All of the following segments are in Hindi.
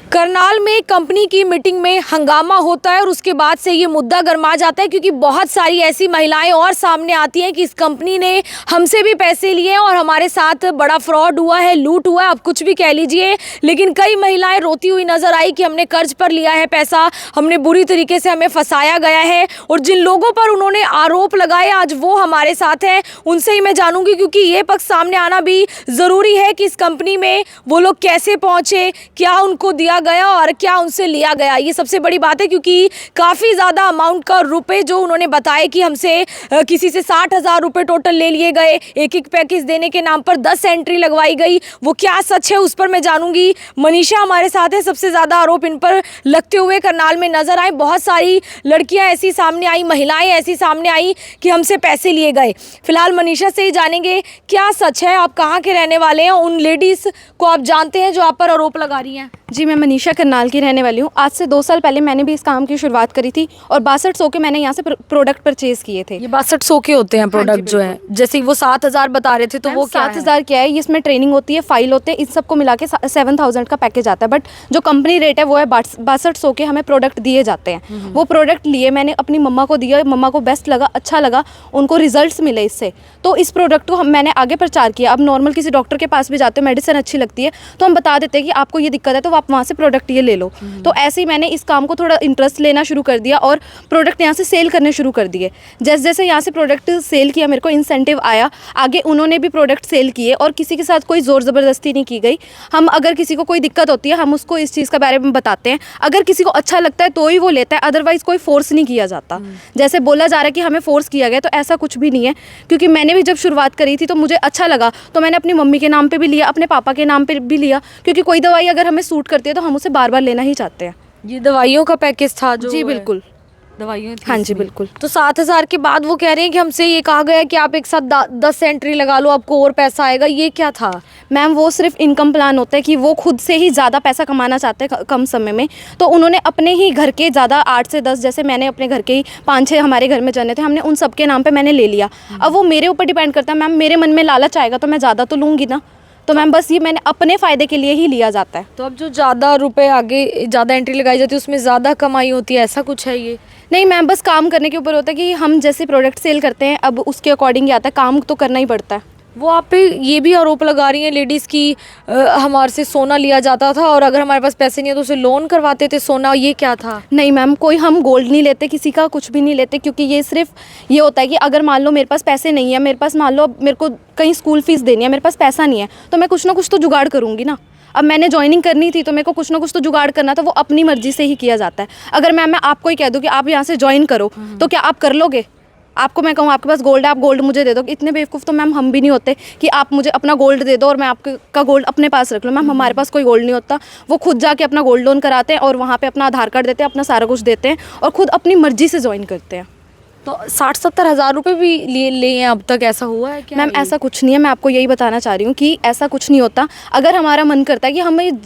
करनाल में कंपनी की मीटिंग में हंगामा होता है और उसके बाद से ये मुद्दा गरमा जाता है क्योंकि बहुत सारी ऐसी महिलाएं और सामने आती हैं कि इस कंपनी ने हमसे भी पैसे लिए और हमारे साथ बड़ा फ्रॉड हुआ है, लूट हुआ है, आप कुछ भी कह लीजिए। लेकिन कई महिलाएं रोती हुई नजर आई कि हमने कर्ज पर लिया है पैसा, हमने बुरी तरीके से हमें फंसाया गया है। और जिन लोगों पर उन्होंने आरोप लगाए आज वो हमारे साथ हैं, उनसे ही मैं जानूंगी क्योंकि ये पक्ष सामने आना भी ज़रूरी है कि इस कंपनी में वो लोग कैसे पहुंचे, क्या उनको दिया गया और क्या उनसे लिया गया। ये सबसे बड़ी बात है क्योंकि काफ़ी ज़्यादा अमाउंट का रुपए जो उन्होंने बताए कि हमसे किसी से 60,000 रुपये टोटल ले लिए गए, एक एक पैकेज देने के नाम पर 10 एंट्री लगवाई गई। वो क्या सच है उस पर मैं जानूंगी। मनीषा हमारे साथ है। सबसे ज़्यादा आरोप इन पर लगते हुए करनाल में नजर आए। बहुत सारी लड़कियां ऐसी सामने आई, महिलाएं ऐसी सामने आई कि हमसे पैसे लिए गए। फिलहाल मनीषा से ही जानेंगे क्या सच है, आप कहाँ के रहने वाले हैं, उन लेडीज़ को आप जानते हैं जो आप पर आरोप लगा रही हैं। जी, मैं मनीषा करनाल की रहने वाली हूँ। आज से 2 साल पहले मैंने भी इस काम की शुरुआत करी थी और 6200 के मैंने यहाँ से प्रोडक्ट परचेज़ किए थे। ये 6200 के होते हैं प्रोडक्ट जो है, जैसे वो 7000 बता रहे थे तो वो क्या 7000 क्या है, इसमें ट्रेनिंग होती है, फाइल होते हैं, इन सबको मिला के 7000 का पैकेज आता है। बट जो कंपनी रेट है वो है 6200 के हमें प्रोडक्ट दिए जाते हैं। वो प्रोडक्ट लिए मैंने अपनी मम्मा को दिया, मम्मा को बेस्ट लगा, अच्छा लगा, उनको रिजल्ट्स मिले इससे। तो इस प्रोडक्ट को मैंने आगे प्रचार किया। अब नॉर्मल किसी डॉक्टर के पास भी जाते हो, मेडिसिन अच्छी लगती है तो हम बता देते हैं कि आपको ये दिक्कत है तो आप वहाँ से प्रोडक्ट ये ले लो। तो ऐसे ही मैंने इस काम को थोड़ा इंटरेस्ट लेना शुरू कर दिया और प्रोडक्ट यहाँ से सेल करने शुरू कर दिए। जैसे जैसे यहाँ से प्रोडक्ट सेल किया मेरे को इंसेंटिव आया, आगे उन्होंने भी प्रोडक्ट सेल किए और किसी के साथ कोई ज़ोर ज़बरदस्ती नहीं की गई। हम अगर किसी को कोई दिक्कत होती है हम उसको इस चीज़ के बारे में बताते हैं, अगर किसी को अच्छा लगता है तो ही वो लेता है, अदरवाइज़ कोई फोर्स नहीं किया जाता। जैसे बोला जा रहा है कि हमें फोर्स किया गया, तो ऐसा कुछ भी नहीं है। क्योंकि मैंने भी जब शुरुआत करी थी तो मुझे अच्छा लगा तो मैंने अपनी मम्मी के नाम पर भी लिया, अपने पापा के नाम पर भी लिया, क्योंकि कोई दवाई अगर हमें सूट करती है तो हम उसे बार बार लेना ही चाहते हैं। ये दवाइयों का पैकेज था जो? जी बिल्कुल, दवाइयाँ थी हाँ जी इसमें। बिल्कुल। तो 7000 के बाद वो कह रहे हैं कि हमसे ये कहा गया कि आप एक साथ 10 एंट्री लगा लो, आपको और पैसा आएगा। ये क्या था? मैम वो सिर्फ इनकम प्लान होता है कि वो खुद से ही ज़्यादा पैसा कमाना चाहते हैं कम समय में। तो उन्होंने अपने ही घर के ज़्यादा 8 से 10, जैसे मैंने अपने घर के ही 5-6 हमारे घर में जने थे, हमने उन सबके नाम पे मैंने ले लिया। अब वो मेरे ऊपर डिपेंड करता है मैम, मेरे मन में लालच आएगा तो मैं ज़्यादा तो लूँगी ना। तो मैम बस ये मैंने अपने फ़ायदे के लिए ही लिया जाता है। तो अब जो ज़्यादा रुपए आगे ज़्यादा एंट्री लगाई जाती है उसमें ज़्यादा कमाई होती है, ऐसा कुछ है ये? नहीं मैम, बस काम करने के ऊपर होता है कि हम जैसे प्रोडक्ट सेल करते हैं अब उसके अकॉर्डिंग ही आता है, काम तो करना ही पड़ता है। वो आप पे ये भी आरोप लगा रही हैं लेडीज़ की हमारे से सोना लिया जाता था और अगर हमारे पास पैसे नहीं है तो उसे लोन करवाते थे सोना। ये क्या था? नहीं मैम, कोई हम गोल्ड नहीं लेते, किसी का कुछ भी नहीं लेते, क्योंकि ये सिर्फ ये होता है कि अगर मान लो मेरे पास पैसे नहीं है, मेरे पास मान लो मेरे को कहीं स्कूल फीस देनी है, मेरे पास पैसा नहीं है, तो मैं कुछ ना कुछ तो जुगाड़ करूँगी ना। अब मैंने ज्वाइनिंग करनी थी तो मेरे को कुछ ना कुछ तो जुगाड़ करना था, वो अपनी मर्जी से ही किया जाता है। अगर मैं आपको ही कह दूँ कि आप यहाँ से ज्वाइन करो तो क्या आप कर लोगे? आपको मैं कहूँ आपके पास गोल्ड है, आप गोल्ड मुझे दे दो, इतने बेवकूफ़ तो मैम हम भी नहीं होते कि आप मुझे अपना गोल्ड दे दो और मैं आपका गोल्ड अपने पास रख लूँ। मैम हमारे पास कोई गोल्ड नहीं होता, वो खुद जाके अपना गोल्ड लोन कराते हैं और वहाँ पे अपना आधार कार्ड देते हैं, अपना सारा कुछ देते हैं और खुद अपनी मर्जी से ज्वाइन करते हैं। तो 60-70 हज़ार रुपये भी लिए हैं अब तक, ऐसा हुआ है क्या? मैम ऐसा कुछ नहीं है, मैं आपको यही बताना चाह रही हूँ कि ऐसा कुछ नहीं होता। अगर हमारा मन करता है कि हमें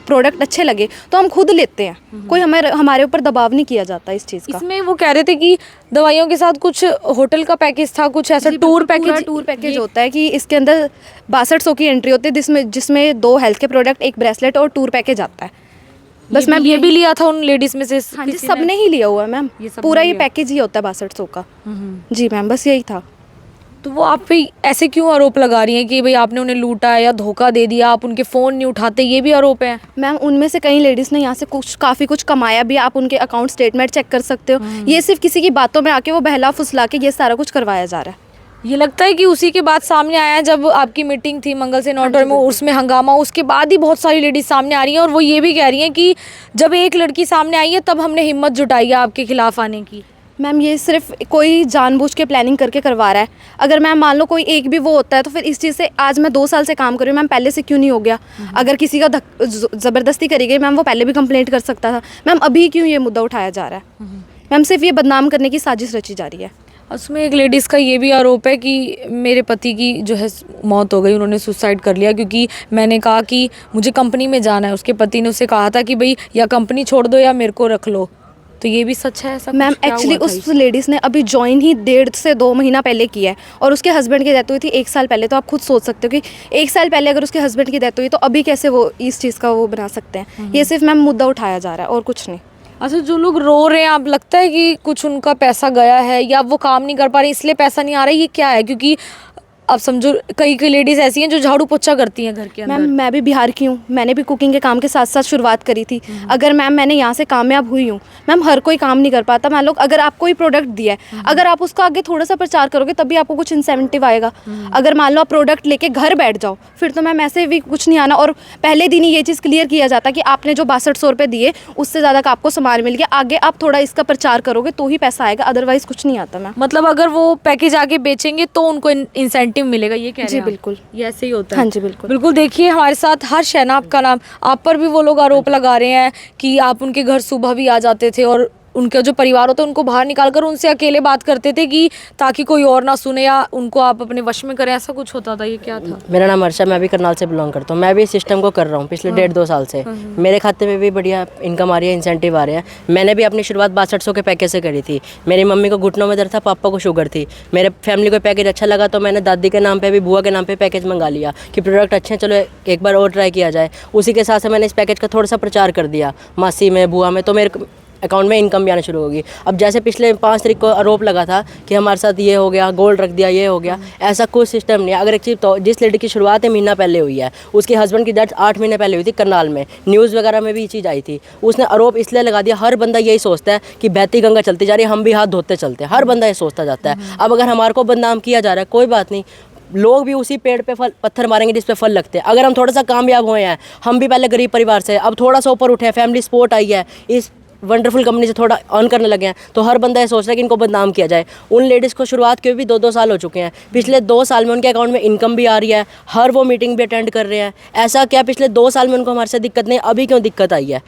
प्रोडक्ट अच्छे लगे तो हम खुद लेते हैं, कोई हमारे ऊपर दबाव नहीं किया जाता इस चीज़ का। इसमें वो कह रहे थे कि दवाइयों के साथ कुछ होटल का पैकेज था, कुछ ऐसा टूर पैकेज होता है कि इसके अंदर 6200 की एंट्री होती है जिसमें 2 हेल्थ के प्रोडक्ट, एक ब्रेसलेट और टूर पैकेज आता है। बस मैम ये भी लिया था उन लेडीज में से? हाँ जी, सबने ही लिया हुआ है मैम, पूरा ये पैकेज ही होता है 6200 का। जी मैम, बस यही था। तो वो आप पे ऐसे क्यों आरोप लगा रही हैं कि भाई आपने उन्हें लूटा या धोखा दे दिया, आप उनके फ़ोन नहीं उठाते, ये भी आरोप है? मैम उनमें से कई लेडीज़ ने यहाँ से काफ़ी कुछ कमाया भी, आप उनके अकाउंट स्टेटमेंट चेक कर सकते हो। ये सिर्फ किसी की बातों में आके वो बहला फुसला के ये सारा कुछ करवाया जा रहा है। ये लगता है कि उसी के बाद सामने आया है जब आपकी मीटिंग थी मंगल सेन ऑडिटोरियम में, उसमें हंगामा, उसके बाद ही बहुत सारी लेडीज सामने आ रही हैं और वो ये भी कह रही हैं कि जब एक लड़की सामने आई है तब हमने हिम्मत जुटाई है आपके खिलाफ आने की। मैम ये सिर्फ कोई जानबूझ के प्लानिंग करके करवा रहा है। अगर मैम मान लो कोई एक भी वो होता है तो फिर इस चीज़ से आज मैं 2 साल से काम कर रही हूँ मैम, पहले से क्यों नहीं हो गया? अगर किसी का ज़बरदस्ती करी गई मैम, वो पहले भी कंप्लेंट कर सकता था मैम, अभी क्यों ये मुद्दा उठाया जा रहा है? मैम सिर्फ ये बदनाम करने की साजिश रची जा रही है। उसमें एक लेडीज़ का ये भी आरोप है कि मेरे पति की जो है मौत हो गई, उन्होंने सुसाइड कर लिया क्योंकि मैंने कहा कि मुझे कंपनी में जाना है। उसके पति ने उसे कहा था कि भाई या कंपनी छोड़ दो या मेरे को रख लो। तो ये भी सच है ऐसा? मैम कुछ क्या एक्चुअली हुआ था उस लेडीज़ ने अभी ज्वाइन ही 1.5 से 2 महीना पहले किया है, और उसके हस्बैंड की डेथ हुई थी 1 साल पहले। तो आप खुद सोच सकते हो कि 1 साल पहले अगर उसके हस्बैंड की डेथ हुई तो अभी कैसे वो इस चीज़ का वो बना सकते हैं। ये सिर्फ मैम मुद्दा उठाया जा रहा है और कुछ नहीं। अच्छा, जो लोग रो रहे हैं, आप लगता है कि कुछ उनका पैसा गया है या वो काम नहीं कर पा रही इसलिए पैसा नहीं आ रहा है, ये क्या है? क्योंकि अब समझो कई कई लेडीज़ ऐसी हैं जो झाड़ू पोछा करती हैं घर के अंदर। मैम मैं भी बिहार की हूँ, मैंने भी कुकिंग के काम के साथ साथ शुरुआत करी थी। अगर मैम मैंने यहाँ से कामयाब हुई हूँ, मैम हर कोई काम नहीं कर पाता। मान लो अगर आपको कोई प्रोडक्ट दिया है, अगर आप उसका आगे थोड़ा सा प्रचार करोगे तभी आपको कुछ इंसेंटिव आएगा। अगर मान लो आप प्रोडक्ट लेके घर बैठ जाओ फिर तो मैम ऐसे भी कुछ नहीं आना। और पहले दिन ही ये चीज़ क्लियर किया जाता कि आपने जो 6200 रुपये दिए उससे ज़्यादा का आपको सामान मिल गया, आगे आप थोड़ा इसका प्रचार करोगे तो ही पैसा आएगा, अदरवाइज कुछ नहीं आता मैम। मतलब अगर वो पैकेज आगे बेचेंगे तो उनको इंसेंटिव मिलेगा, ये कह रहे हैं जी आप? बिल्कुल, ये ऐसे ही होता है। हाँ जी बिल्कुल। बिल्कुल, देखिए हमारे साथ हर्ष है ना आपका नाम, आप पर भी वो लोग आरोप लगा रहे हैं कि आप उनके घर सुबह भी आ जाते थे और उनका जो परिवार होता है उनको बाहर निकाल कर उनसे अकेले बात करते थे कि ताकि कोई और ना सुने या उनको आप अपने वश में करें, ऐसा कुछ होता था, ये क्या था? मेरा नाम हर्षा, मैं भी करनाल से बिलोंग करता हूँ। मैं भी इस सिस्टम को कर रहा हूँ पिछले 1.5-2 साल से। मेरे खाते में भी बढ़िया इनकम आ रही है, इंसेंटिव आ रहे हैं। मैंने भी अपनी शुरुआत 6200 के पैकेज से करी थी। मेरी मम्मी को घुटनों में दर्द था, पापा को शुगर थी। मेरे फैमिली को पैकेज अच्छा लगा तो मैंने दादी के नाम पे भी, बुआ के नाम पे पैकेज मंगा लिया कि प्रोडक्ट अच्छे हैं, चलो एक बार और ट्राई किया जाए। उसी के साथ मैंने इस पैकेज का थोड़ा सा प्रचार कर दिया मासी में, बुआ में, तो मेरे अकाउंट में इनकम भी आना शुरू होगी। अब जैसे पिछले 5 तारीख को आरोप लगा था कि हमारे साथ ये हो गया, गोल्ड रख दिया, ये हो गया, ऐसा कोई सिस्टम नहीं है। अगर एक चीज़ तो जिस लेडी की शुरुआत 1 महीना पहले हुई है, उसके हस्बैंड की डेथ 8 महीने पहले हुई थी करनाल में, न्यूज़ वगैरह में भी ये चीज़ आई थी। उसने आरोप इसलिए लगा दिया, हर बंदा यही सोचता है कि बहती गंगा चलती जा रही है, हम भी हाथ धोते चलते हैं, हर बंदा ये सोचता जाता है। अब अगर हमारे को बदनाम किया जा रहा है, कोई बात नहीं, लोग भी उसी पेड़ पे पत्थर मारेंगे जिस पे फल लगते हैं। अगर हम थोड़ा सा कामयाब हुए हैं, हम भी पहले गरीब परिवार से, अब थोड़ा सा ऊपर उठे हैं, फैमिली सपोर्ट आई है, इस वंडरफुल कंपनी से थोड़ा अर्न करने लगे हैं, तो हर बंदा ये सोच रहा है कि इनको बदनाम किया जाए। उन लेडीज़ को शुरुआत के भी 2-2 साल हो चुके हैं। पिछले 2 साल में उनके अकाउंट में इनकम भी आ रही है, हर वो मीटिंग भी अटेंड कर रहे हैं। ऐसा क्या पिछले 2 साल में उनको हमारे से दिक्कत नहीं, अभी क्यों दिक्कत आई है?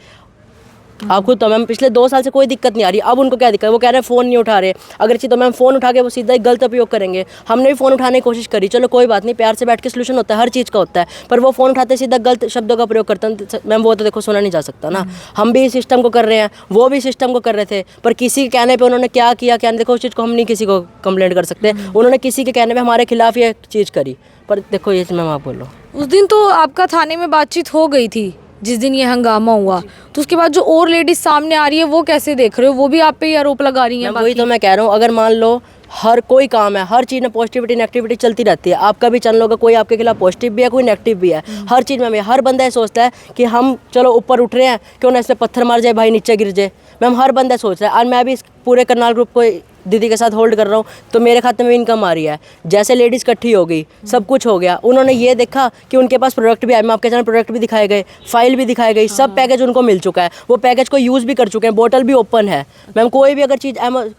आप खुद तो मैम पिछले 2 साल से कोई दिक्कत नहीं आ रही, अब उनको क्या दिक्कत है? वो कह रहे हैं फ़ोन नहीं उठा रहे। अगर चाहिए तो मैम फ़ोन उठा के वो सीधा ही गलत उपयोग करेंगे। हमने भी फ़ोन उठाने की कोशिश करी, चलो कोई बात नहीं, प्यार से बैठ के सोल्यूशन होता है, हर चीज़ का होता है, पर वो फ़ोन उठाते सीधा गलत शब्दों का प्रयोग करते हैं। मैम वो तो देखो सुना नहीं जा सकता ना। हम भी इस सिस्टम को कर रहे हैं, वो भी सिस्टम को कर रहे थे, पर किसी के कहने पर उन्होंने क्या किया क्या नहीं, देखो उस चीज़ को हम नहीं किसी को कंप्लेंट कर सकते। उन्होंने किसी के कहने पर हमारे खिलाफ ये चीज़ करी, पर देखो ये मैम आप बोलो। उस दिन तो आपका थाने में बातचीत हो गई थी जिस दिन ये हंगामा हुआ, तो उसके बाद जो और लेडीज सामने आ रही है वो कैसे देख रहे हो? वो भी आप पे ही आरोप लगा रही हैं? वही तो मैं कह रहा हूँ, अगर मान लो हर कोई काम है, हर चीज़ में पॉजिटिविटी नेगेटिविटी चलती रहती है। आपका भी चैनल होगा, कोई आपके खिलाफ पॉजिटिव भी है, कोई नेगेटिव भी है। हर चीज़ में हर बंदा ये सोचता है कि हम चलो ऊपर उठ रहे हैं, क्यों ना इसमें पत्थर मार जाए, भाई नीचे गिर जाए। मैम हर बंदा सोच रहा है। और मैं भी इस पूरे करनाल ग्रुप को दीदी के साथ होल्ड कर रहा हूँ, तो मेरे खाते में इनकम आ रही है। जैसे लेडीज़ इकट्ठी हो गई, सब कुछ हो गया, उन्होंने ये देखा कि उनके पास प्रोडक्ट भी आए, मैं आपके चैनल प्रोडक्ट भी दिखाए गए, फाइल भी दिखाई गई, सब पैकेज उनको मिल चुका है। वो पैकेज को यूज़ भी कर चुके हैं, बोतल भी ओपन है। मैम कोई भी अगर चीज़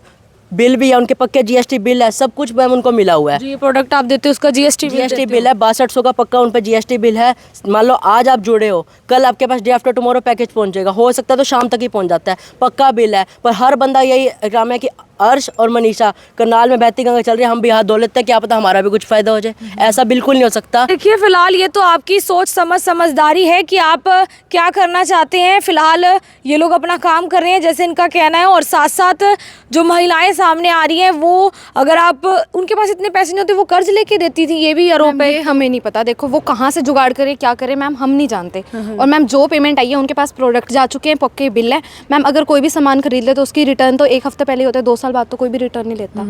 बिल भी है, उनके पक्के जीएसटी बिल है, सब कुछ मैम उनको मिला हुआ है। जो ये प्रोडक्ट आप देते हो उसका जीएसटी बिल है, 6200 का पक्का उन पर जीएसटी बिल है। मान लो आज आप जुड़े हो, कल आपके पास डे आफ्टर टुमारो पैकेज पहुंचेगा, हो सकता है तो शाम तक ही पहुंच जाता है, पक्का बिल है। पर हर बंदा यही काम है कि अर्श और मनीषा करनाल में बहती गंगा चल रही है, हम भी हाथ धो लेते हैं, क्या पता हमारा भी कुछ फायदा हो जाए। ऐसा बिल्कुल नहीं हो सकता। देखिए फिलहाल ये तो आपकी सोच समझदारी है कि आप क्या करना चाहते हैं। फिलहाल ये लोग अपना काम कर रहे हैं जैसे इनका कहना है, और साथ साथ जो महिलाएं सामने आ रही हैं वो, अगर आप उनके पास इतने पैसे नहीं होते वो कर्ज लेके देती थी, ये भी आरोप है। हमें नहीं पता, देखो वो कहाँ से जुगाड़ करे क्या करे मैम, हम नहीं जानते। और मैम जो पेमेंट आई है उनके पास प्रोडक्ट जा चुके हैं, पक्के बिल है। मैम अगर कोई भी सामान खरीद ले तो उसकी रिटर्न तो 1 हफ्ते पहले होता है, 2 साल बाद तो कोई भी रिटर्न नहीं लेता।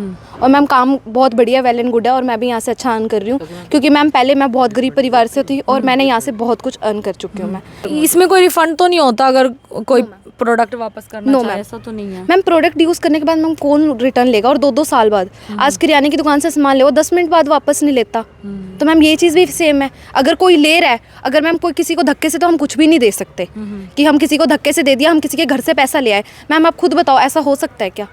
और मैम काम बहुत बढ़िया, वेल एंड गुड है, और मैं भी यहाँ से अच्छा अर्न कर रही हूँ, क्योंकि मैम पहले मैं बहुत गरीब परिवार से थी और मैंने यहाँ से बहुत कुछ अर्न कर चुकी हूँ। मैं इसमें कोई रिफंड तो नहीं होता अगर कोई प्रोडक्ट वापस करना चाहे? ऐसा तो नहीं है मैम। प्रोडक्ट यूज़ करने के बाद मैम कौन रिटर्न लेगा, और 2-2 साल बाद। आज किराने की दुकान से सामान ले, वो 10 मिनट बाद वापस नहीं लेता। तो मैम ये चीज़ भी सेम है, अगर कोई ले रहा है, अगर मैम कोई किसी को धक्के से, तो हम कुछ भी नहीं दे सकते कि हम किसी को धक्के से दे दिया, हम किसी के घर से पैसा ले आए। मैम आप खुद बताओ ऐसा हो सकता है क्या?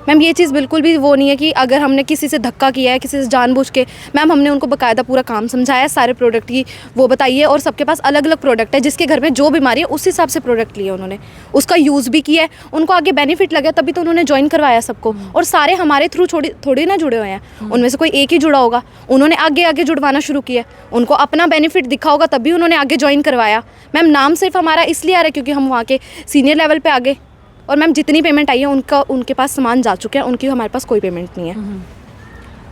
मैम ये चीज़ बिल्कुल भी वो नहीं है कि अगर हमने किसी से धक्का किया है, किसी से जानबूझ के। मैम हमने उनको बाकायदा पूरा काम समझाया, सारे प्रोडक्ट की वो बताइए, और सबके पास अलग अलग प्रोडक्ट है, जिसके घर में जो बीमारी है उस हिसाब से प्रोडक्ट लिए उन्होंने, उसका यूज़ भी किया है, उनको आगे बेनिफिट लगा, तभी तो उन्होंने ज्वाइन करवाया सबको। और सारे हमारे थ्रू थोड़ी ना जुड़े हुए हैं, उनमें से कोई एक ही जुड़ा होगा, उन्होंने आगे आगे जुड़वाना शुरू किया, उनको अपना बेनिफिट दिखा होगा तभी उन्होंने आगे ज्वाइन करवाया। मैम नाम सिर्फ हमारा इसलिए आ रहा है क्योंकि हम वहाँ के सीनियर लेवल पर आगे, और मैम जितनी पेमेंट आई है उनके पास सामान जा चुके हैं, उनकी हमारे पास कोई पेमेंट नहीं है।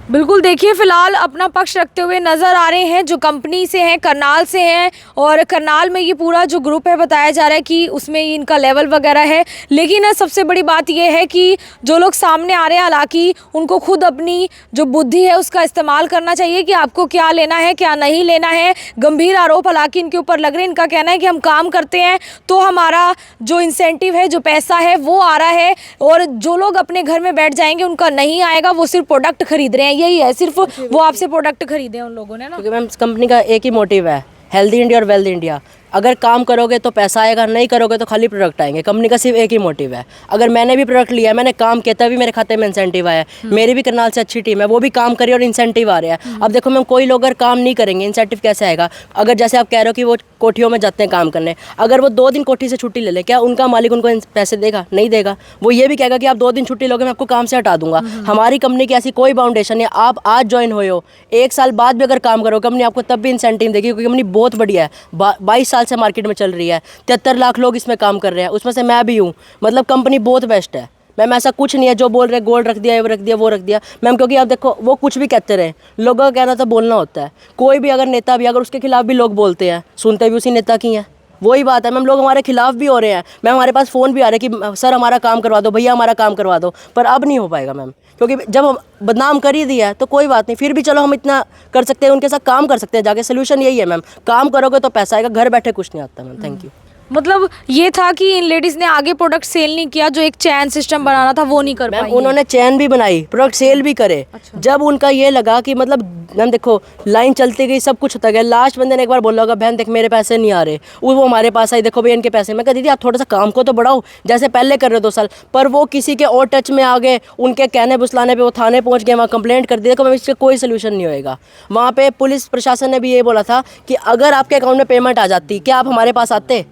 बिल्कुल, देखिए फिलहाल अपना पक्ष रखते हुए नज़र आ रहे हैं जो कंपनी से हैं, करनाल से हैं, और करनाल में ये पूरा जो ग्रुप है बताया जा रहा है कि उसमें इनका लेवल वगैरह है। लेकिन सबसे बड़ी बात ये है कि जो लोग सामने आ रहे हैं, हालांकि उनको खुद अपनी जो बुद्धि है उसका इस्तेमाल करना चाहिए कि आपको क्या लेना है क्या नहीं लेना है। गंभीर आरोप हालांकि इनके ऊपर लग रहे हैं। इनका कहना है कि हम काम करते हैं तो हमारा जो इंसेंटिव है, जो पैसा है वो आ रहा है, और जो लोग अपने घर में बैठ जाएंगे उनका नहीं आएगा, वो सिर्फ प्रोडक्ट खरीद रहे हैं। यही है, सिर्फ वो आपसे प्रोडक्ट खरीदे उन लोगों ने ना। क्योंकि मैम कंपनी का एक ही मोटिव है, हेल्दी इंडिया और वेल्थ इंडिया। अगर काम करोगे तो पैसा आएगा, नहीं करोगे तो खाली प्रोडक्ट आएंगे। कंपनी का सिर्फ एक ही मोटिव है। अगर मैंने भी प्रोडक्ट लिया, मैंने काम किया, तभी मेरे खाते में इंसेंटिव आया। मेरी भी करनाल से अच्छी टीम है, वो भी काम करी और इंसेंटिव आ रहा है। अब देखो मैम, कोई लोग अगर काम नहीं करेंगे, इंसेंटिव कैसे आएगा? अगर जैसे आप कह रहे हो कि वो कोठियों में जाते हैं काम करने, अगर वो 2 दिन कोठी से छुट्टी ले ले, क्या उनका मालिक उनको पैसे देगा? नहीं देगा। वो ये भी कहेगा कि आप 2 दिन छुट्टी लोगे, मैं आपको काम से हटा दूंगा। हमारी कंपनी की ऐसी कोई बाउंडेशन नहीं है। आप आज ज्वाइन हुए हो, 1 साल बाद भी अगर काम करो, कंपनी आपको तब भी इंसेंटिव देगी, क्योंकि कंपनी बहुत बढ़िया है। 22 साल से मार्केट में चल रही है, 73 लाख लोग इसमें काम कर रहे हैं, उसमें से मैं भी हूँ। मतलब कंपनी बहुत बेस्ट है मैम, ऐसा कुछ नहीं है जो बोल रहे गोल्ड रख दिया, वो रख दिया, वो रख दिया मैम। क्योंकि आप देखो, वो कुछ भी कहते रहे, लोगों का कहना तो बोलना होता है। कोई भी अगर नेता भी, अगर उसके खिलाफ भी लोग बोलते हैं, सुनते भी उसी नेता की हैं। वही बात है मैम, लोग हमारे खिलाफ भी हो रहे हैं मैम। हमारे पास फ़ोन भी आ रहे हैं कि सर हमारा काम करवा दो, भैया हमारा काम करवा दो। पर अब नहीं हो पाएगा मैम, क्योंकि जब हम बदनाम कर ही दिया है तो कोई बात नहीं। फिर भी चलो हम इतना कर सकते हैं, उनके साथ काम कर सकते हैं जाके। सोल्यूशन यही है मैम, काम करोगे तो पैसा आएगा, घर बैठे कुछ नहीं आता मैम। Thank you. मतलब ये था कि इन लेडीज़ ने आगे प्रोडक्ट सेल नहीं किया, जो एक चैन सिस्टम बनाना था वो नहीं कर मैम पाई। उन्होंने चैन भी बनाई, प्रोडक्ट सेल भी करे। अच्छा। जब उनका ये लगा कि मतलब मैम देखो, लाइन चलती गई, सब कुछ होता गया। लास्ट बंदे ने एक बार बोला होगा, बहन देख मेरे पैसे नहीं आ रहे, वो हमारे पास आई, देखो भैया इनके पैसे। मैं कह दीदी आप थोड़ा सा काम को तो बढ़ाओ, जैसे पहले कर रहे हो 2 साल। पर वो किसी के और टच में आ गए, उनके कहने बुसलाने पे वो थाने पहुंच गए, वहाँ कंप्लेंट कर दी। देखो मैम, इसका कोई सोल्यूशन नहीं होएगा। वहाँ पे पुलिस प्रशासन ने भी ये बोला था कि अगर आपके अकाउंट में पेमेंट आ जाती, क्या आप हमारे पास आते?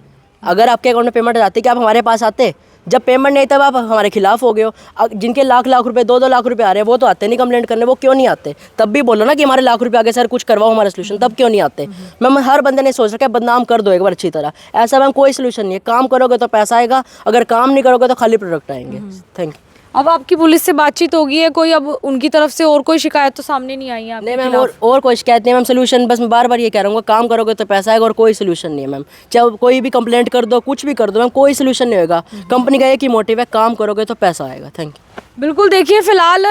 अगर आपके अकाउंट में पेमेंट आ जाती, क्या आप हमारे पास आते? जब पेमेंट नहीं, तब आप हमारे खिलाफ हो गए हो। जिनके लाख रुपए, 2 लाख रुपए आ रहे हैं, वो तो आते नहीं कंप्लेंट करने। वो क्यों नहीं आते? तब भी बोलो ना कि हमारे लाख रुपए आगे, सर कुछ करवाओ हमारा सोल्यूशन। तब क्यों नहीं आते? मैम हर बंदे ने सोच रखा है बदनाम कर दो एक बार अच्छी तरह। ऐसा मैम कोई सोल्यूशन नहीं है। काम करोगे तो पैसा आएगा, अगर काम नहीं करोगे तो खाली प्रोडक्ट आएंगे। Thank you. अब आपकी पुलिस से बातचीत होगी है कोई? अब उनकी तरफ से और कोई शिकायत तो सामने नहीं आई है आपके नहीं मैम, खिलाफ? और कोई शिकायत नहीं मैम। सोल्यूशन बस मैं बार बार ये कह रहा हूँ, काम करोगे तो पैसा आएगा, और कोई सोल्यूशन नहीं है मैम। चाहे कोई भी कंप्लेंट कर दो, कुछ भी कर दो मैम, कोई सोल्यूशन नहीं होगा। कंपनी का एक ही मोटिव है, काम करोगे तो पैसा आएगा। Thank you. बिल्कुल, देखिए फिलहाल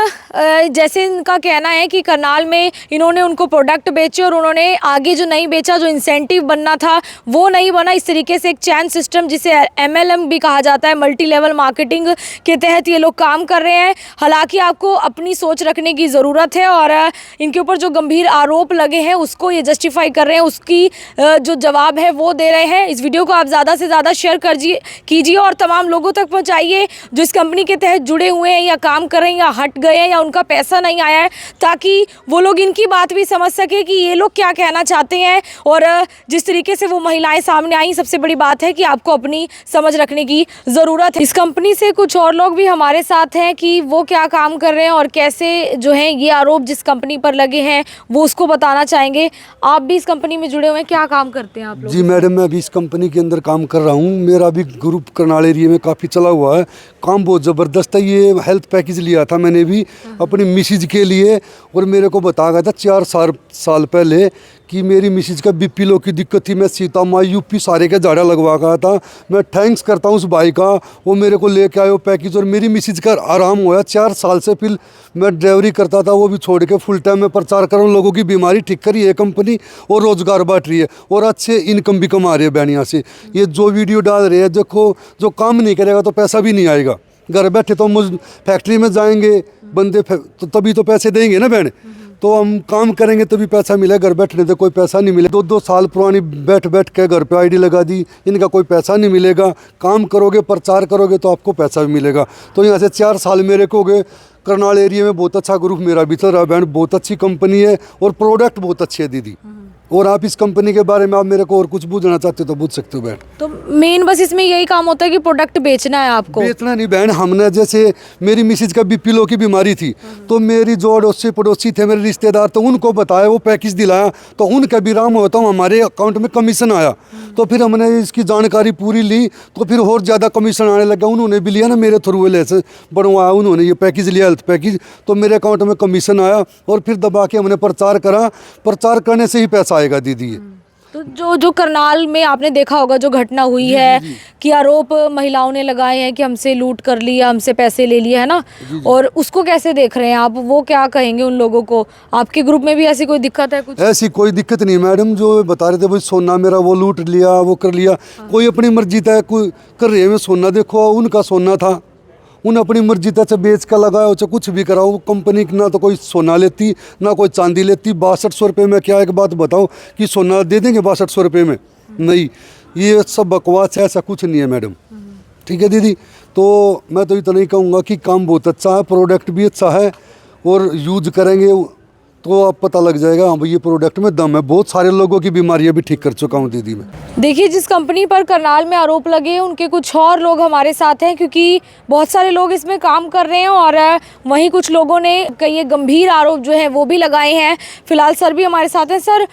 जैसे इनका कहना है कि करनाल में इन्होंने उनको प्रोडक्ट बेचे और उन्होंने आगे जो नहीं बेचा, जो इंसेंटिव बनना था वो नहीं बना। इस तरीके से एक चैन सिस्टम, जिसे MLM भी कहा जाता है, मल्टी लेवल मार्केटिंग के तहत ये लोग काम कर रहे हैं। हालांकि आपको अपनी सोच रखने की ज़रूरत है, और इनके ऊपर जो गंभीर आरोप लगे हैं उसको ये जस्टिफाई कर रहे हैं, उसकी जो जवाब है वो दे रहे हैं। इस वीडियो को आप ज़्यादा से ज़्यादा शेयर कीजिए और तमाम लोगों तक पहुँचाइए जो इस कंपनी के तहत जुड़े हुए हैं, या काम कर रहे हैं, या हट गए हैं, या उनका पैसा नहीं आया है, ताकि वो लोग इनकी बात भी समझ सके कि ये लोग क्या कहना चाहते हैं। और जिस तरीके से वो महिलाएं सामने आई, सबसे बड़ी बात है कि आपको अपनी समझ रखने की ज़रूरत है। इस कंपनी से कुछ और लोग भी हमारे साथ हैं कि वो क्या काम कर रहे हैं और कैसे जो है ये आरोप जिस कंपनी पर लगे हैं वो उसको बताना चाहेंगे। आप भी इस कंपनी में जुड़े हुए हैं, क्या काम करते हैं आप लोग? जी मैडम, मैं अभी इस कंपनी के अंदर काम कर रहा हूँ। मेरा भी ग्रुप करनाल एरिया में काफ़ी चला हुआ है, काम बहुत ज़बरदस्त है। ये हेल्थ पैकेज लिया था मैंने भी अपनी मिसेज के लिए, और मेरे को बताया गया था 4 साल पहले कि मेरी मिसेज का BP लो की दिक्कत थी। मैं सीतामाई UP सारे के झाड़ा लगवा गया था। मैं थैंक्स करता हूँ उस भाई का, वो मेरे को लेके आए वो पैकेज, और मेरी मिसेज का आराम होया 4 साल से। फिर मैं ड्राइवरी करता था, वो भी छोड़ के फुल टाइम में प्रचार कर रहा हूँ। लोगों की बीमारी ठीक करी है कंपनी, और रोज़गार बांट रही है, और अच्छे इनकम भी कमा रही है बैनिया से। ये जो वीडियो डाल रहे हैं, देखो जो काम नहीं करेगा तो पैसा भी नहीं आएगा। घर बैठे तो हम फैक्ट्री में जाएंगे बंदे, तो तभी तो पैसे देंगे ना बहन। तो हम काम करेंगे तभी पैसा मिलेगा, घर बैठने से कोई पैसा नहीं मिलेगा। 2-2 साल पुरानी बैठ के घर पे ID लगा दी, इनका कोई पैसा नहीं मिलेगा। काम करोगे, प्रचार करोगे तो आपको पैसा भी मिलेगा। तो यहाँ से 4 साल मेरे को हो गए। करनाल एरिया में बहुत अच्छा ग्रुप मेरा भी चल रहा है बहन, बहुत अच्छी कंपनी है, और प्रोडक्ट बहुत अच्छे है दीदी। और आप इस कंपनी के बारे में आप मेरे को और कुछ पूछना चाहते हो तो पूछ सकते हो बहन। तो मेन बस इसमें यही काम होता है कि प्रोडक्ट बेचना है आपको। बेचना नहीं बहन, हमने जैसे मेरी मिसिज का बीपी लो की बीमारी थी, तो मेरी जो अड़ोसी पड़ोसी थे मेरे रिश्तेदार, तो उनको बताया, वो पैकेज दिलाया, तो उनका भी राम होता हूँ, हमारे अकाउंट में कमीशन आया। तो फिर हमने इसकी जानकारी पूरी ली, तो फिर और ज़्यादा कमीशन आने लगा। उन्होंने भी लिया ना मेरे थ्रू लाइसेंस बढ़वाया, उन्होंने ये पैकेज लिया, हेल्थ पैकेज, तो मेरे अकाउंट में कमीशन आया। और फिर दबा के हमने प्रचार करा, प्रचार करने से ही पैसा आएगा दीदी। तो जो करनाल में आपने देखा होगा जो घटना हुई है कि आरोप महिलाओं ने लगाए हैं कि हमसे लूट कर लिया, हमसे पैसे ले लिए, है ना, और उसको कैसे देख रहे हैं आप? वो क्या कहेंगे उन लोगों को? आपके ग्रुप में भी ऐसी कोई दिक्कत है कुछ? ऐसी कोई दिक्कत नहीं मैडम, जो बता रहे थे भाई सोना मेरा वो लूट लिया, वो कर लिया, कोई अपनी मर्जी था कोई कर रहे हैं। सोना देखो उनका सोना था, उन अपनी मर्जी से बेच कर लगाया, चाहे कुछ भी कराओ। कंपनी ना तो कोई सोना लेती ना कोई चांदी लेती। 6200 रुपये में, क्या एक बात बताओ कि सोना दे देंगे 6200 रुपये में? नहीं, ये सब बकवास है, ऐसा कुछ नहीं है मैडम। ठीक है दीदी, तो मैं तो इतना ही कहूँगा कि काम बहुत अच्छा है, प्रोडक्ट भी अच्छा है, और यूज करेंगे तो आप पता लग जाएगा हाँ भाई ये प्रोडक्ट में दम है। बहुत सारे लोगों की बीमारियां भी ठीक कर चुका हूँ दीदी मैं। देखिए, जिस कंपनी पर करनाल में आरोप लगे उनके कुछ और लोग हमारे साथ हैं, क्योंकि बहुत सारे लोग इसमें काम कर रहे हैं और वहीं कुछ लोगों ने कई गंभीर आरोप जो है वो भी लगाए हैं। फिलहाल सर भी हमारे साथ हैं। सर,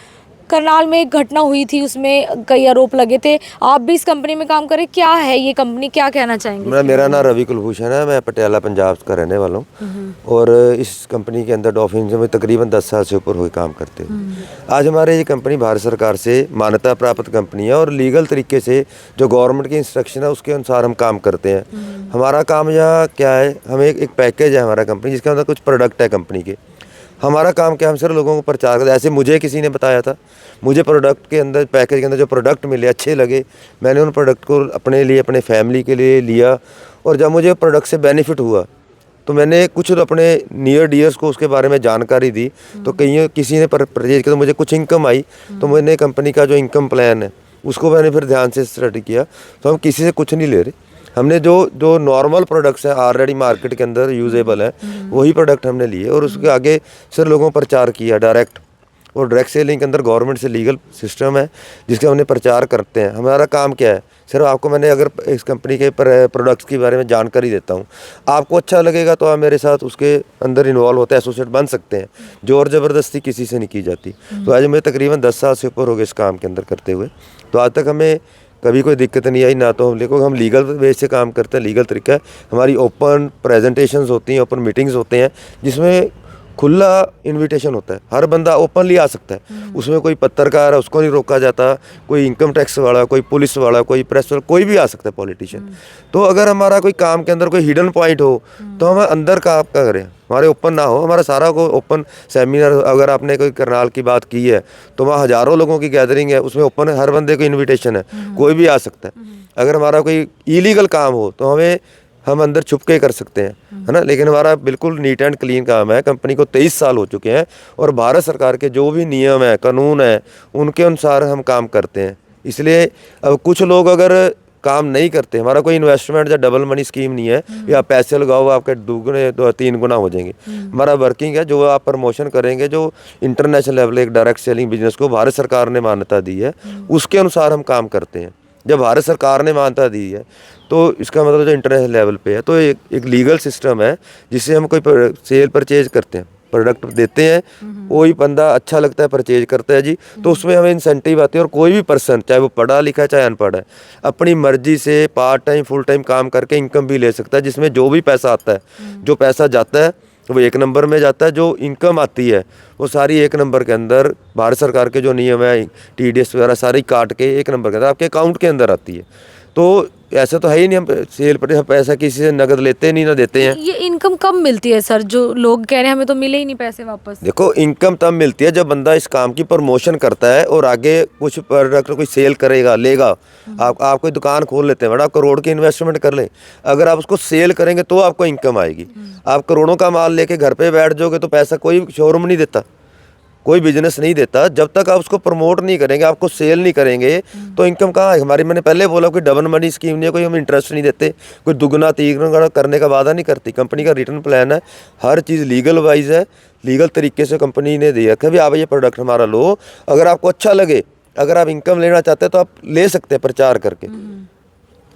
करनाल में एक घटना हुई थी, उसमें कई आरोप लगे थे, आप भी इस कंपनी में काम करें, क्या है ये कंपनी, क्या कहना चाहेंगे? मेरा नाम रवि कुलभूषण है, मैं पटियाला पंजाब का रहने वाला हूँ और इस कंपनी के अंदर डॉल्फिन में तकरीबन 10 साल से ऊपर हुए काम करते हैं। आज हमारे ये कंपनी भारत सरकार से मान्यता प्राप्त कंपनी है और लीगल तरीके से जो गवर्नमेंट की इंस्ट्रक्शन है उसके अनुसार हम काम करते हैं। हमारा काम यहाँ क्या है, हमें एक पैकेज है हमारा कंपनी जिसके अंदर कुछ प्रोडक्ट है कंपनी के। हमारा काम क्या, हम सिर्फ लोगों को प्रचार करते। ऐसे मुझे किसी ने बताया था, मुझे प्रोडक्ट के अंदर, पैकेज के अंदर जो प्रोडक्ट मिले अच्छे लगे, मैंने उन प्रोडक्ट को अपने लिए, अपने फैमिली के लिए लिया। और जब मुझे प्रोडक्ट से बेनिफिट हुआ तो मैंने कुछ अपने नियर डियर्स को उसके बारे में जानकारी दी। तो किसी ने परचेज किया तो मुझे कुछ इनकम आई, तो मैंने कंपनी का जो इनकम प्लान है उसको मैंने फिर ध्यान से स्टडी किया। तो हम किसी से कुछ नहीं ले रहे, हमने जो नॉर्मल प्रोडक्ट्स हैं ऑलरेडी मार्केट के अंदर यूजेबल है वही प्रोडक्ट हमने लिए और उसके आगे सिर्फ लोगों को प्रचार किया डायरेक्ट। और डायरेक्ट सेलिंग के अंदर गवर्नमेंट से लीगल सिस्टम है जिसके हमने प्रचार करते हैं। हमारा काम क्या है, सिर्फ आपको मैंने अगर इस कंपनी के प्रोडक्ट्स के बारे में जानकारी देता हूँ, आपको अच्छा लगेगा तो आप मेरे साथ उसके अंदर इन्वॉल्व होते हैं, एसोसिएट बन सकते हैं। जोर ज़बरदस्ती किसी से नहीं की जाती। तो आज मुझे तकरीबन 10 साल से ऊपर हो गए इस काम के अंदर करते हुए। तो आज तक हमें कभी कोई दिक्कत नहीं आई, ना तो हम लीगल वे से काम करते हैं, लीगल तरीका है। हमारी ओपन प्रेजेंटेशंस होती हैं, ओपन मीटिंग्स होते हैं जिसमें खुला इनविटेशन होता है, हर बंदा ओपनली आ सकता है। उसमें कोई पत्रकार है उसको नहीं रोका जाता, कोई इनकम टैक्स वाला, कोई पुलिस वाला, कोई प्रेस वाला, कोई भी आ सकता है पॉलिटिशियन। तो अगर हमारा कोई काम के अंदर कोई हिडन पॉइंट हो तो हम अंदर का आपका करें, हमारे ओपन ना हो। हमारा सारा को ओपन सेमिनार, अगर आपने कोई करनाल की बात की है तो वहाँ हज़ारों लोगों की गैदरिंग है, उसमें ओपन हर बंदे को इन्विटेशन है, कोई भी आ सकता है। अगर हमारा कोई इलीगल काम हो तो हम अंदर छुप के कर सकते हैं, है ना, लेकिन हमारा बिल्कुल नीट एंड क्लीन काम है। कंपनी को 23 साल हो चुके हैं और भारत सरकार के जो भी नियम है, कानून है, उनके अनुसार हम काम करते हैं। इसलिए अब कुछ लोग अगर काम नहीं करते, हमारा कोई इन्वेस्टमेंट या डबल मनी स्कीम नहीं है या पैसे लगाओ आपके 2-3 गुना हो जाएंगे। हमारा वर्किंग है, जो आप प्रमोशन करेंगे, जो इंटरनेशनल लेवल एक डायरेक्ट सेलिंग बिजनेस को भारत सरकार ने मान्यता दी है उसके अनुसार हम काम करते हैं। जब भारत सरकार ने मान्यता दी है तो इसका मतलब जो इंटरनेशनल लेवल पे है, तो एक लीगल सिस्टम है जिससे हम कोई सेल परचेज करते हैं, प्रोडक्ट देते हैं, कोई बंदा अच्छा लगता है परचेज करता है जी, तो उसमें हमें इंसेंटिव आती है। और कोई भी पर्सन, चाहे वो पढ़ा लिखा है चाहे अनपढ़ है, अपनी मर्जी से पार्ट टाइम फुल टाइम काम करके इनकम भी ले सकता है, जिसमें जो भी पैसा आता है, जो पैसा जाता है वो 1 नंबर में जाता है, जो इनकम आती है वो सारी 1 नंबर के अंदर भारत सरकार के जो नियम है, TDS वगैरह सारी काट के 1 नंबर के अंदर आपके अकाउंट के अंदर आती है। तो ऐसा तो है ही नहीं, हम सेल पर पैसा किसी से नगद लेते नहीं, ना देते हैं। ये इनकम कब मिलती है सर? जो लोग कह रहे हैं हमें तो मिले ही नहीं पैसे वापस। देखो, इनकम तब मिलती है जब बंदा इस काम की प्रमोशन करता है और आगे कुछ प्रोडक्ट कोई सेल करेगा, लेगा। आप कोई दुकान खोल लेते हैं, बड़ा आप करोड़ की इन्वेस्टमेंट कर लें, अगर आप उसको सेल करेंगे तो आपको इनकम आएगी। आप करोड़ों का माल लेके घर पे बैठ जाओगे तो पैसा कोई शोरूम नहीं देता, कोई बिजनेस नहीं देता जब तक आप उसको प्रमोट नहीं करेंगे, आपको सेल नहीं करेंगे तो इनकम कहाँ है हमारी। मैंने पहले बोला कोई डबल मनी स्कीम नहीं है, कोई हम इंटरेस्ट नहीं देते, कोई दुगना तीगुना करने का वादा नहीं करती। कंपनी का रिटर्न प्लान है, हर चीज़ लीगल वाइज है, लीगल तरीके से कंपनी ने दिया कि भाई आप ये प्रोडक्ट हमारा लो, अगर आपको अच्छा लगे, अगर आप इनकम लेना चाहते हैं तो आप ले सकते हैं प्रचार करके।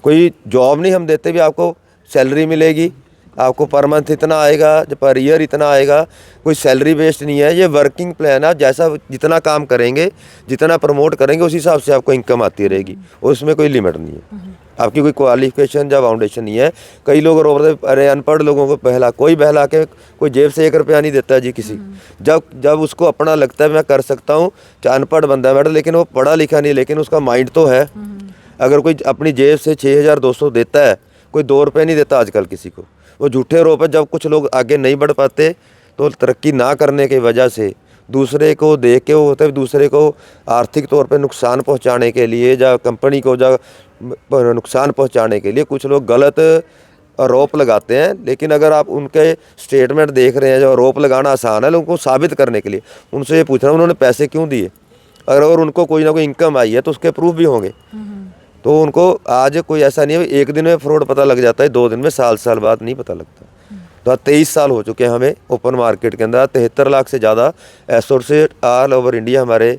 कोई जॉब नहीं हम देते भी आपको सैलरी मिलेगी, आपको पर मंथ इतना आएगा, पर ईयर इतना आएगा, कोई सैलरी बेस्ड नहीं है। ये वर्किंग प्लान है, जैसा जितना काम करेंगे, जितना प्रमोट करेंगे उस हिसाब से आपको इनकम आती रहेगी, और उसमें कोई लिमिट नहीं है। आपकी कोई क्वालिफिकेशन या फाउंडेशन नहीं है। कई लोग रोक अरे अनपढ़ लोगों को कोई बहला के कोई जेब से 1 रुपया नहीं देता जी किसी। जब उसको अपना लगता है मैं कर सकता हूँ, चाहे अनपढ़ बंदा है मैडम, लेकिन वो पढ़ा लिखा नहीं, लेकिन उसका माइंड तो है। अगर कोई अपनी जेब से 6200 देता है, कोई 2 रुपये नहीं देता आजकल किसी को, वो झूठे रोप है। जब कुछ लोग आगे नहीं बढ़ पाते तो तरक्की ना करने की वजह से दूसरे को देख के वो होते हैं, दूसरे को आर्थिक तौर पे नुकसान पहुंचाने के लिए या कंपनी को नुकसान पहुंचाने के लिए कुछ लोग गलत आरोप लगाते हैं। लेकिन अगर आप उनके स्टेटमेंट देख रहे हैं, जो आरोप लगाना आसान है, उनको साबित करने के लिए उनसे ये पूछ रहा हूँ उन्होंने पैसे क्यों दिए। अगर उनको कोई ना कोई इनकम आई है तो उसके प्रूफ भी होंगे। तो उनको आज कोई ऐसा नहीं है एक दिन में फ्रॉड पता लग जाता है, 2 दिन में, साल बाद नहीं पता लगता। तो 23 साल हो चुके हैं हमें ओपन मार्केट के अंदर, 73 लाख से ज़्यादा एसोसिएट ऑल ओवर इंडिया हमारे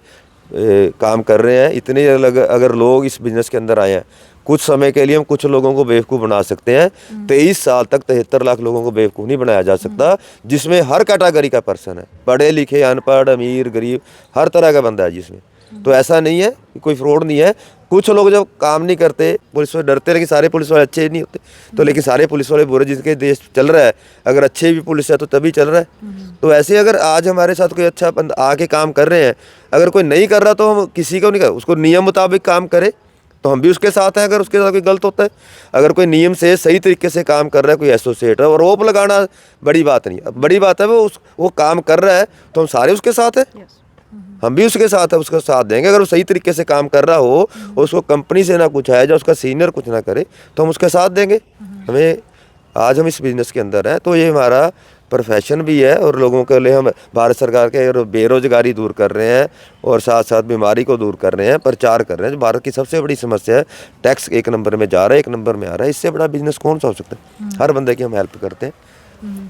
काम कर रहे हैं। इतने अलग अगर लोग इस बिज़नेस के अंदर आए हैं, कुछ समय के लिए हम कुछ लोगों को बेवकूफ़ बना सकते हैं। 23 साल तक 73 लाख लोगों को बेवकूफ़ नहीं बनाया जा सकता, जिसमें हर कैटेगरी का पर्सन है, पढ़े लिखे, अनपढ़, अमीर, गरीब, हर तरह का बंदा है जिसमें। तो ऐसा नहीं है कि कोई फ्रॉड नहीं है। कुछ लोग जब काम नहीं करते, पुलिस वाले डरते रहे कि सारे पुलिस वाले अच्छे नहीं होते, तो लेकिन सारे पुलिस वाले बुरे, जिसके देश चल रहा है, अगर अच्छे भी पुलिस है तो तभी चल रहा है। तो ऐसे अगर आज हमारे साथ कोई अच्छा बंदा आके काम कर रहे हैं, अगर कोई नहीं कर रहा तो हम किसी को नहीं कर, उसको नियम मुताबिक काम करे तो हम भी उसके साथ हैं। अगर उसके साथ कोई गलत होता है, अगर कोई नियम से सही तरीके से काम कर रहा है, कोई एसोसिएट है, और रोप लगाना बड़ी बात नहीं, बड़ी बात है वो काम कर रहा है तो हम सारे उसके साथ हैं, हम भी उसके साथ है, उसका साथ देंगे। अगर वो सही तरीके से काम कर रहा हो और उसको कंपनी से ना कुछ आए, या उसका सीनियर कुछ ना करे, तो हम उसके साथ देंगे। हमें आज हम इस बिज़नेस के अंदर हैं तो ये हमारा प्रोफेशन भी है, और लोगों के लिए हम भारत सरकार के बेरोजगारी दूर कर रहे हैं और साथ साथ बीमारी को दूर कर रहे हैं, प्रचार कर रहे हैं। जो भारत की सबसे बड़ी समस्या है, टैक्स 1 नंबर में जा रहा है, 1 नंबर में आ रहा है, इससे बड़ा बिजनेस कौन सा हो सकता है। हर बंदे की हम हेल्प करते हैं।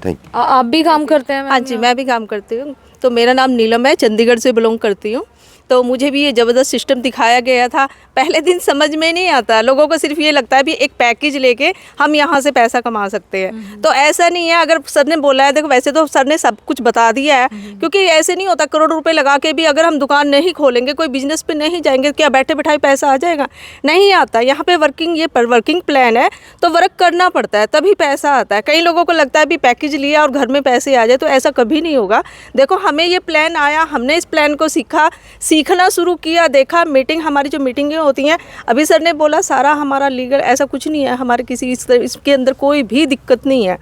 Thank you. आप भी काम करते हैं? हाँ जी, मैं भी काम करती हूँ। तो मेरा नाम नीलम है, चंडीगढ़ से बिलोंग करती हूँ। तो मुझे भी ये ज़बरदस्त सिस्टम दिखाया गया था। पहले दिन समझ में नहीं आता, लोगों को सिर्फ ये लगता है भी एक पैकेज लेके हम यहाँ से पैसा कमा सकते हैं। तो ऐसा नहीं है। अगर सर ने बोला है, देखो वैसे तो सर ने सब कुछ बता दिया है, क्योंकि ऐसे नहीं होता करोड़ रुपए लगा के भी अगर हम दुकान नहीं खोलेंगे, कोई बिजनेस पे नहीं जाएंगे, क्या बैठे बैठाए पैसा आ जाएगा? नहीं आता। यहाँ पे वर्किंग प्लान है, तो वर्क करना पड़ता है तभी पैसा आता है। कई लोगों को लगता है भी पैकेज लिया और घर में पैसे आ जाए, तो ऐसा कभी नहीं होगा। देखो हमें ये प्लान आया, हमने इस प्लान को सीखना शुरू किया, देखा मीटिंग, हमारी जो मीटिंगें होती हैं, अभी सर ने बोला सारा हमारा लीगल, ऐसा कुछ नहीं है हमारे किसी इसके अंदर कोई भी दिक्कत नहीं है।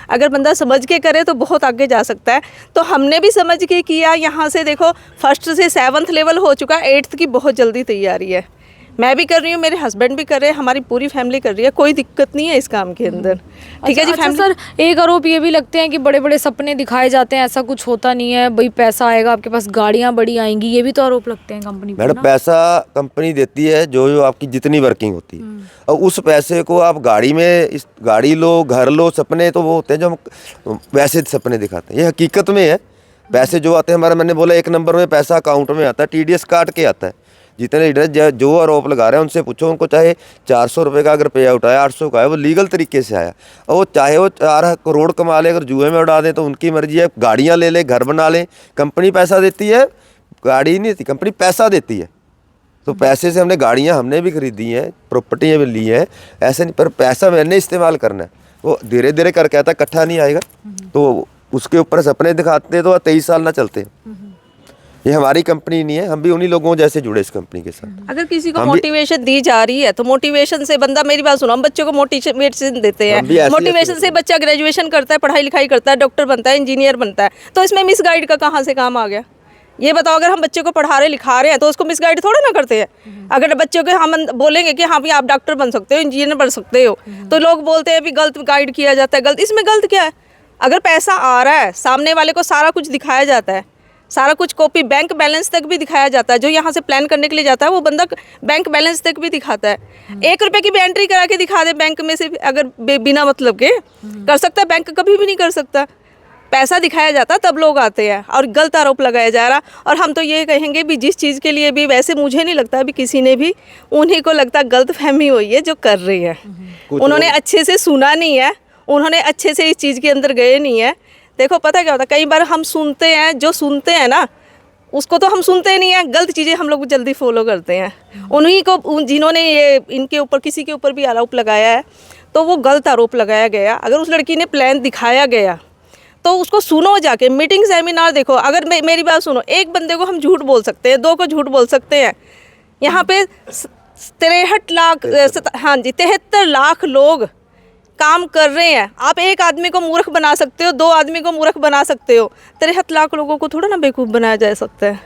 अगर बंदा समझ के करे तो बहुत आगे जा सकता है। तो हमने भी समझ के किया। यहाँ से देखो 1st से 7th लेवल हो चुका है, 8th की बहुत जल्दी तैयारी है। मैं भी कर रही हूँ, मेरे हस्बैंड भी कर रहे हैं, हमारी पूरी फैमिली कर रही है, कोई दिक्कत नहीं है इस काम के अंदर। ठीक है जी। अच्छा सर, एक आरोप ये भी लगते हैं कि बड़े बड़े सपने दिखाए जाते हैं, ऐसा कुछ होता नहीं है। भाई पैसा आएगा आपके पास, गाड़ियाँ बड़ी आएंगी, ये भी तो आरोप लगते हैं कंपनी पे। मैडम पैसा कंपनी देती है जो आपकी जितनी वर्किंग होती है, और उस पैसे को आप गाड़ी में गाड़ी लो, घर लो, सपने तो वो होते हैं जो हम वैसे सपने दिखाते हैं। ये हकीकत में है। पैसे जो आते हैं हमारा, मैंने बोला 1 नंबर में पैसा अकाउंट में आता है, TDS काट के आता है। जितने लीडर जो आरोप लगा रहे हैं उनसे पूछो, उनको चाहे 400 रुपये का अगर पे आउट आया, 800 का है, वो लीगल तरीके से आया। और वो चाहे वो 4 करोड़ कमा ले, अगर जुए में उड़ा दें तो उनकी मर्जी है। गाड़ियाँ ले ले, घर बना लें, कंपनी पैसा देती है, गाड़ी नहीं देती, कंपनी पैसा देती है। तो पैसे से हमने गाड़ियाँ हमने भी खरीदी हैं, प्रॉपर्टियाँ भी ली हैं, ऐसे नहीं। पर पैसा मैंने इस्तेमाल करना है, वो धीरे धीरे करके आता, इकट्ठा नहीं आएगा। तो उसके ऊपर सपने दिखाते तो 23 साल ना चलते। ये हमारी कंपनी नहीं है, हम भी उन्हीं लोगों जैसे जुड़े इस कंपनी के साथ। अगर किसी को मोटिवेशन दी जा रही है तो मोटिवेशन से बंदा, मेरी बात सुनो, हम बच्चों को मोटिवेशन देते हैं। मोटिवेशन से बच्चा ग्रेजुएशन करता है, पढ़ाई लिखाई करता है, डॉक्टर बनता है, इंजीनियर बनता है, तो इसमें मिस गाइड का कहाँ से काम आ गया? ये बताओ। अगर हम बच्चे को पढ़ा रहे लिखा रहे हैं तो उसको मिस गाइड थोड़ा ना करते हैं। अगर बच्चों को हम बोलेंगे कि हाँ भी आप डॉक्टर बन सकते हो, इंजीनियर बन सकते हो, तो लोग बोलते हैं भी गलत गाइड किया जाता है। गलत, इसमें गलत क्या है? अगर पैसा आ रहा है, सामने वाले को सारा कुछ दिखाया जाता है, सारा कुछ कॉपी, बैंक बैलेंस तक भी दिखाया जाता है। जो यहाँ से प्लान करने के लिए जाता है वो बंदा बैंक बैलेंस तक भी दिखाता है। 1 रुपए की भी एंट्री करा के दिखा दे बैंक में से, अगर बिना मतलब के कर सकता है, बैंक कभी भी नहीं कर सकता। पैसा दिखाया जाता तब लोग आते हैं और गलत आरोप लगाया जा रहा। और हम तो ये कहेंगे भी जिस चीज़ के लिए भी, वैसे मुझे नहीं लगता भी किसी ने भी, उन्हीं को लगता गलत फहमी हुई है जो कर रही है। उन्होंने अच्छे से सुना नहीं है, उन्होंने अच्छे से इस चीज़ के अंदर गए नहीं है। देखो पता क्या होता है, कई बार हम सुनते हैं, जो सुनते हैं ना उसको तो हम सुनते नहीं हैं, गलत चीज़ें हम लोग जल्दी फॉलो करते हैं। उन्हीं को, जिन्होंने ये इनके ऊपर किसी के ऊपर भी आरोप लगाया है तो वो गलत आरोप लगाया गया। अगर उस लड़की ने प्लान दिखाया गया तो उसको सुनो जाके, मीटिंग सेमिनार देखो। अगर मेरी बात सुनो, एक बंदे को हम झूठ बोल सकते हैं, 2 को झूठ बोल सकते हैं। यहाँ पे 63 लाख, हाँ जी 73 लाख लोग काम कर रहे हैं। आप एक आदमी को मूर्ख बना सकते हो, 2 आदमी को मूर्ख बना सकते हो, 63 लाख लोगों को थोड़ा ना बेवकूफ़ बनाया जा सकता है।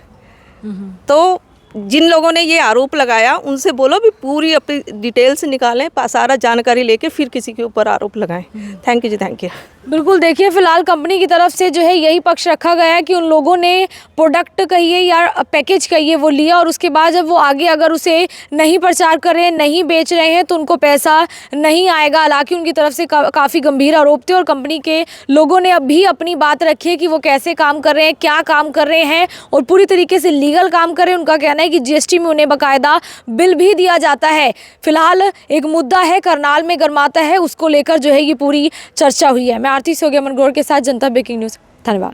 तो जिन लोगों ने ये आरोप लगाया उनसे बोलो भी पूरी अपनी डिटेल्स निकालें, सारा जानकारी लेके फिर किसी के ऊपर आरोप लगाएं। थैंक यू जी, थैंक यू। बिल्कुल, देखिए फिलहाल कंपनी की तरफ से जो है यही पक्ष रखा गया है कि उन लोगों ने प्रोडक्ट कहिए या पैकेज कहिए वो लिया और उसके बाद जब वो आगे अगर उसे नहीं प्रचार कर रहे हैं, नहीं बेच रहे हैं तो उनको पैसा नहीं आएगा। हालांकि उनकी तरफ से काफ़ी गंभीर आरोप थे और कंपनी के लोगों ने अभी अपनी बात रखी है कि वो कैसे काम कर रहे हैं, क्या काम कर रहे हैं और पूरी तरीके से लीगल काम कर रहे हैं। उनका कहना है कि जीएसटी में उन्हें बाकायदा बिल भी दिया जाता है। फिलहाल एक मुद्दा है करनाल में गर्माता है, उसको लेकर जो है ये पूरी चर्चा हुई है। मैं आरती सोगेमन गौड़ के साथ जनता ब्रेकिंग न्यूज़, धन्यवाद।